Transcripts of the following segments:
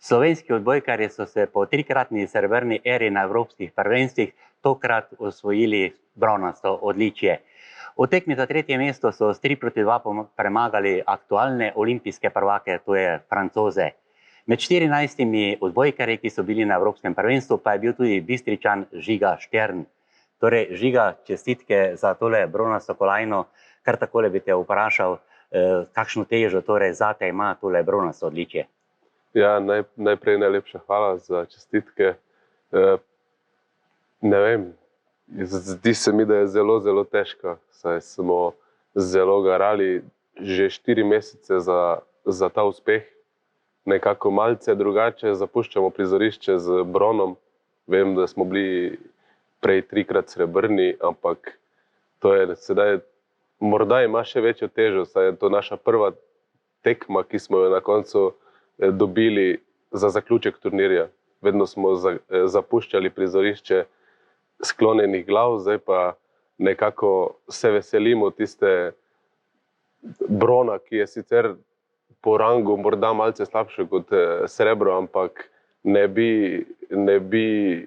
Slovenski odbojkarji so se po trikratni srebrni eri na evropskih prvenstvih tokrat osvojili bronasto odličje. V tekmi za tretje mesto so s 3-2 premagali aktualne olimpijske prvake, to je Francoze. Med 14 odbojkarji, ki so bili na evropskem prvenstvu, pa je bil tudi Bistričan Žiga Štern. Torej, Žiga, čestitke za tole bronasto kolajno. Kar takole bi te vprašal, kakšno težo torej zate ima tole bronasto odličje? Ja, najprej najlepša hvala za čestitke. Ne vem, zdi se mi, da je zelo, zelo težko, saj smo zelo garali že 4 mesece za ta uspeh. Nekako malce drugače zapuščamo prizorišče z bronom. Vem, da smo bili prej 3-krat srebrni, ampak to je sedaj, morda ima še večjo težo, saj je to naša prva tekma, ki smo jo na koncu dobili za zaključek turnirja. Vedno smo zapuščali prizorišče sklonjenih glav, zdaj pa nekako se veselimo tiste brona, ki je sicer po rangu morda malce slabše kot srebro, ampak ne bi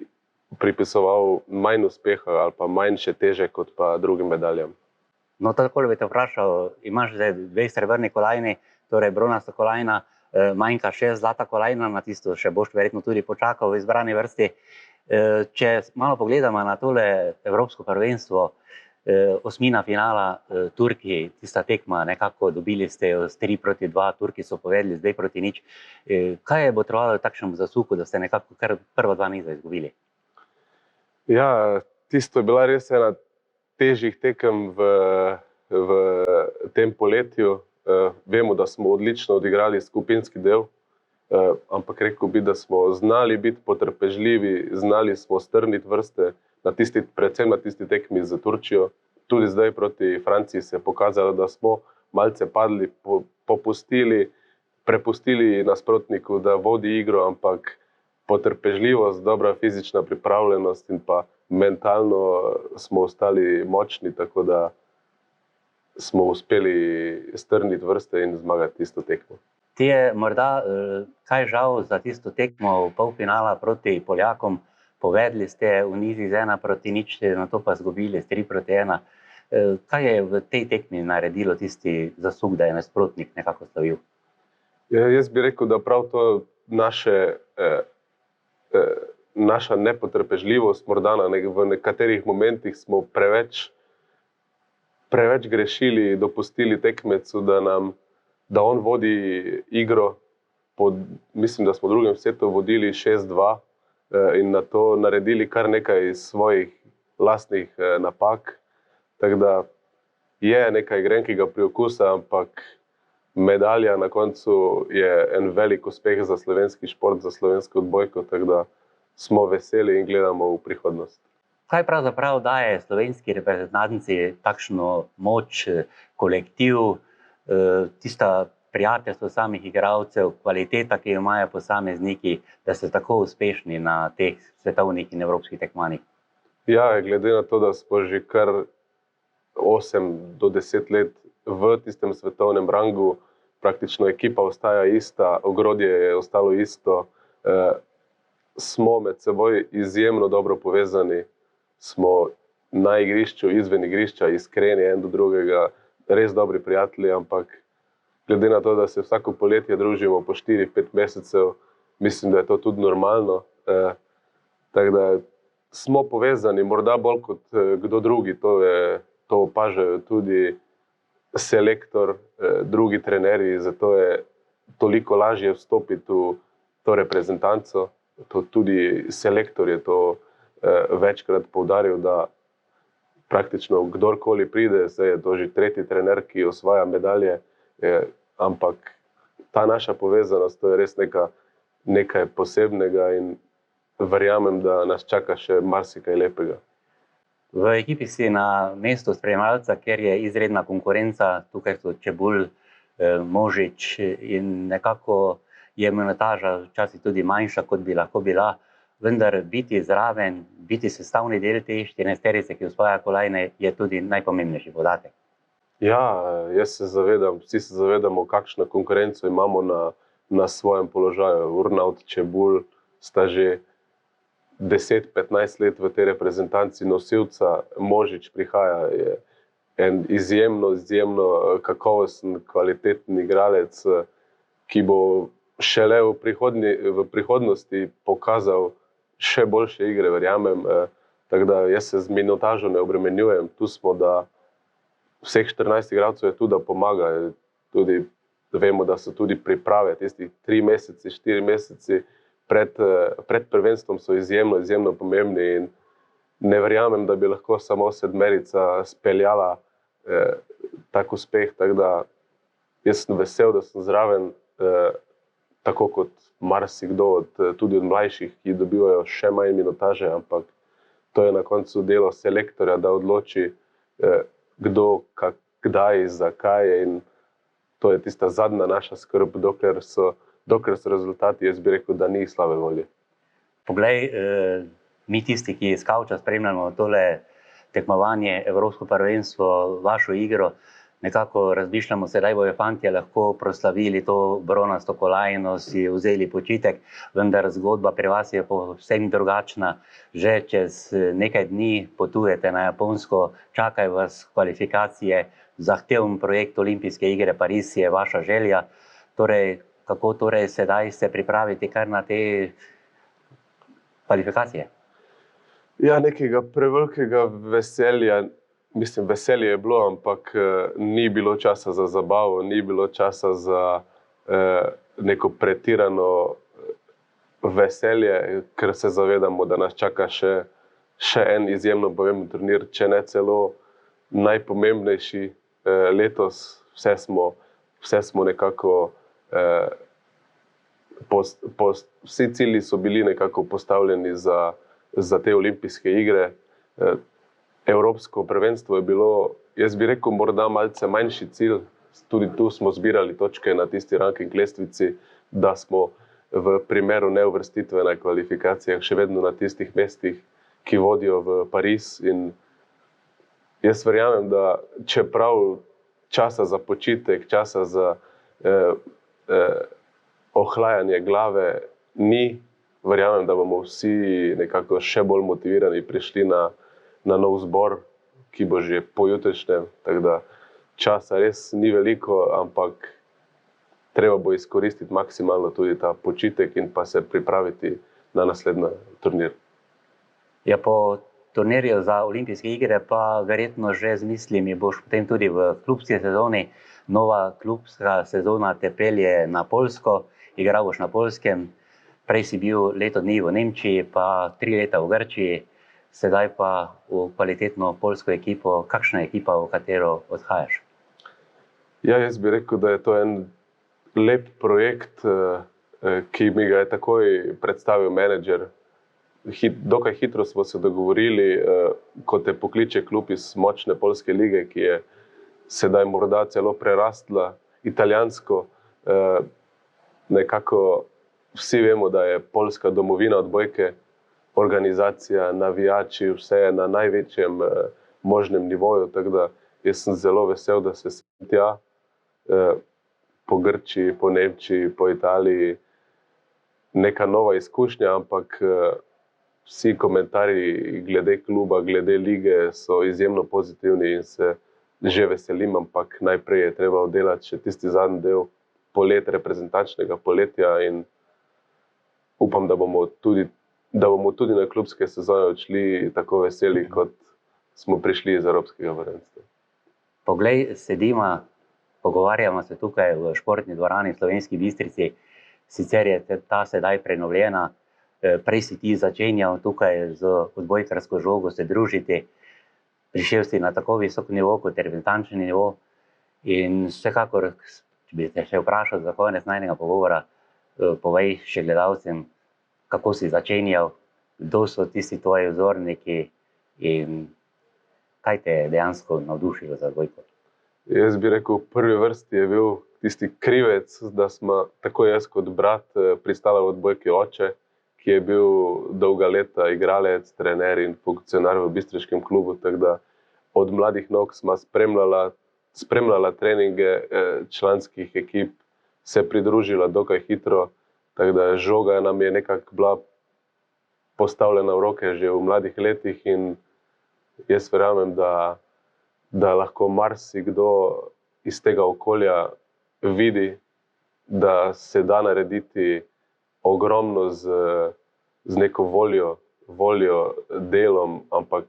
pripisoval manj uspeha ali pa manjše teže kot pa drugim medaljam. No, takole bi te vprašal, imaš zdaj 2 srebrni kolajni, torej bronasta kolajna, manjka še zlata kolajna, na tisto še boš verjetno tudi počakal v izbrani vrsti. Če malo pogledamo na tole evropsko prvenstvo, osmina finala Turki, tista tekma, nekako dobili ste jo s 3-2, Turki so povedali z 2-0. Kaj je potrebovalo takšnemu zasuku, da ste nekako kar prva 2 niza izgubili? Ja, tisto je bila res ena težjih tekem v tem poletju. Vemo, da smo odlično odigrali skupinski del, ampak rekel bi, da smo znali biti potrpežljivi, znali smo strniti vrste, predvsem na tisti tekmi z Turčijo. Tudi zdaj proti Franciji se je pokazalo, da smo malce padli, prepustili nasprotniku, da vodi igro, ampak potrpežljivost, dobra fizična pripravljenost in pa mentalno smo ostali močni, tako da smo uspeli strniti vrste in zmagati tisto tekmo. Ti je morda kaj žal za tisto tekmo polfinala proti Poljakom? Povedali ste v nizi z 1-0, na to pa izgubili s 3-1. Kaj je v tej tekmi naredilo tisti zasuk, da je nasprotnik nekako slavil? Jaz bi rekel, da prav to naša nepotrpežljivost, morda v nekaterih momentih smo preveč grešili, dopustili tekmecu, da on vodi igro. Mislim, da smo v drugem setu vodili 6-2 in na to naredili kar nekaj svojih lastnih napak. Tako da je nekaj grenkega priokusa, ampak medalja na koncu je en velik uspeh za slovenski šport, za slovensko odbojko, tako da smo veseli in gledamo v prihodnost. Kaj pravzaprav daje slovenski reprezentanci takšno moč, kolektiv, tista prijateljstvo samih igralcev, kvaliteta, ki jo imajo posamezniki, da so tako uspešni na teh svetovnih in evropskih tekmovanjih? Ja, glede na to, da smo že kar 8 do 10 let v tistem svetovnem rangu, praktično ekipa ostaja ista, ogrodje je ostalo isto, smo med seboj izjemno dobro povezani, smo na igrišču, izven igrišča, iskreni en do drugega, res dobri prijatelji, ampak glede na to, da se vsako poletje družimo po 4-5 mesecev, mislim, da je to tudi normalno. Tako da smo povezani, morda bolj kot kdo drugi, to opažajo tudi selektor, drugi trenerji, zato je toliko lažje vstopiti v to reprezentanco. Tudi selektor je to večkrat poudaril, da praktično kdorkoli pride, zdaj je to že 3. trener, ki osvaja medalje, ampak ta naša povezanost, to je res nekaj posebnega in verjamem, da nas čaka še marsikaj lepega. V ekipi si na mestu spremljalca, ker je izredna konkurenca, tukaj so Čebulj, Možič in nekako je minutaža včasih tudi manjša, kot bi lahko bila, vendar biti zraven, biti sestavni del te 14-terice, ki osvaja kolajne, je tudi najpomembnejši podatek. Ja, jaz se zavedam, vsi se zavedamo, kakšno konkurenco imamo na svojem položaju. Urnaut, Čebulj sta že 10-15 let v tej reprezentanci nosilca, Možič prihaja, je en izjemno kakovosten, kvaliteten igralec, ki bo šele v prihodnosti pokazal še boljše igre, verjamem. Tako da jaz se z minutažo ne obremenjujem. Tu smo, da vseh 14 igralcev je tu, da pomaga. Tudi vemo, da so tudi priprave, tistih 3 meseci, 4 meseci pred prvenstvom so izjemno pomembni in ne verjamem, da bi lahko samo sedmerica speljala tak uspeh. Tako da jaz sem vesel, da sem zraven, tako kot marsikdo, tudi od mlajših, ki dobivajo še manj minutaže, ampak to je na koncu delo selektorja, da odloči, kdo, kdaj, zakaj, in to je tista zadnja naša skrb, dokler so rezultati, jaz bi rekel, da ni slabe volje. Poglej, mi tisti, ki iz Kavča spremljamo tole tekmovanje, Evropsko prvenstvo, vašo igro, nekako razmišljamo, sedaj bojo fantje lahko proslavili to bronasto kolajno, si vzeli počitek, vendar zgodba pri vas je povsem drugačna. Že čez nekaj dni potujete na Japonsko, čakajo vas kvalifikacije, zahteven projekt Olimpijske igre Pariz je vaša želja. Torej, kako torej sedaj se pripraviti kar na te kvalifikacije? Ja, nekega prevelikega veselja, mislim, veselje je bilo, ampak ni bilo časa za zabavo, ni bilo časa za neko pretirano veselje, ker se zavedamo, da nas čaka še en izjemno pomemben turnir, če ne celo najpomembnejši letos. Vse smo nekako, vsi cilji so bili nekako postavljeni za te olimpijske igre. Evropsko prvenstvo je bilo, jaz bi rekel, morda malce manjši cilj. Tudi tu smo zbirali točke na tisti ranking lestvici, da smo v primeru neuvrstitve na kvalifikacijah še vedno na tistih mestih, ki vodijo v Pariz. In jaz verjamem, da čeprav časa za počitek, časa za ohlajanje glave ni, verjamem, da bomo vsi nekako še bolj motivirani prišli na nov zbor, ki bo že pojutrišnjem. Tako da časa res ni veliko, ampak treba bo izkoristiti maksimalno tudi ta počitek in pa se pripraviti na naslednji turnir. Ja, po turnirju za olimpijske igre pa verjetno že z mislimi boš potem tudi v klubski sezoni. Nova klubska sezona te pelje na Poljsko, igral boš na Poljskem. Prej si bil leto dni v Nemčiji, pa 3 leta v Grčiji, sedaj pa v kvalitetno poljsko ekipo. Kakšna je ekipa, v katero odhajaš? Ja, jaz bi rekel, da je to en lep projekt, ki mi ga je takoj predstavil menedžer. Dokaj hitro smo se dogovorili, ko te pokliče klub iz močne poljske lige, ki je sedaj morda celo prerastla italijansko. Nekako vsi vemo, da je poljska domovina odbojke, organizacija, navijači, vse je na največjem možnem nivoju. Tako da jaz sem zelo vesel, da se sem tja, po Grčiji, po Nemčiji, po Italiji, neka nova izkušnja, ampak vsi komentarji glede kluba, glede lige so izjemno pozitivni in se že veselim, ampak najprej je treba oddelati še tisti zadnji del reprezentančnega poletja in upam, da bomo tudi na klubske sezone odšli tako veseli, kot smo prišli iz Evropskega prvenstva. Poglej, sedimo, pogovarjamo se tukaj v športni dvorani v Slovenski Bistrici. Sicer je ta sedaj prenovljena, prej si ti začenjal tukaj z odbojkarsko žogo se družiti. Prišel si na tako visok nivo kot reprezentančni nivo in vsekakor, če bi te še vprašal za konec najnega pogovora, povej še gledalcem, kako si začenjal, kdo so tisti tvoji vzorniki in kaj te je dejansko navdušilo za odbojko? Jaz bi rekel, v prvi vrsti je bil tisti krivec, da smo tako jaz kot brat pristala v odbojki oče, ki je bil dolga leta igralec, trener in funkcionar v bistriškem klubu. Tako da od mladih nog sva spremljala treninge članskih ekip, se pridružila dokaj hitro, tako da žoga nam je nekako bila postavljena v roke že v mladih letih in jaz verjamem, da lahko marsikdo iz tega okolja vidi, da se da narediti ogromno z neko voljo, delom, ampak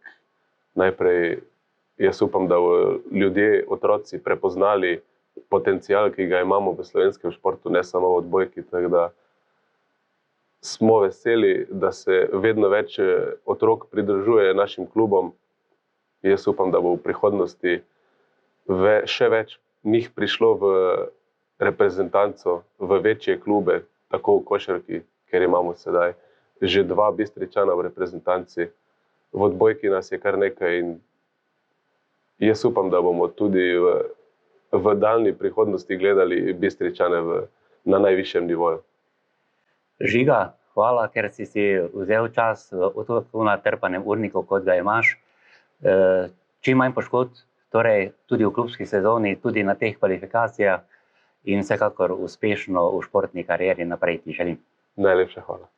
najprej jaz upam, da bodo ljudje, otroci prepoznali potencial, ki ga imamo v slovenskem športu, ne samo v odbojki, tako da smo veseli, da se vedno več otrok pridružuje našim klubom. Jaz upam, da bo v prihodnosti še več njih prišlo v reprezentanco, v večje klube, tako v košarki, ker imamo sedaj že 2 Bistričana v reprezentanci. V odbojki nas je kar nekaj in jaz upam, da bomo tudi v daljni prihodnosti gledali Bistričane na najvišjem nivoju. Žiga, hvala, ker si vzel čas v tako natrpanem urniku, kot ga imaš. Čim manj poškodb, torej tudi v klubski sezoni, tudi na teh kvalifikacijah in vsekakor uspešno v športni karieri naprej ti želim. Najlepša hvala.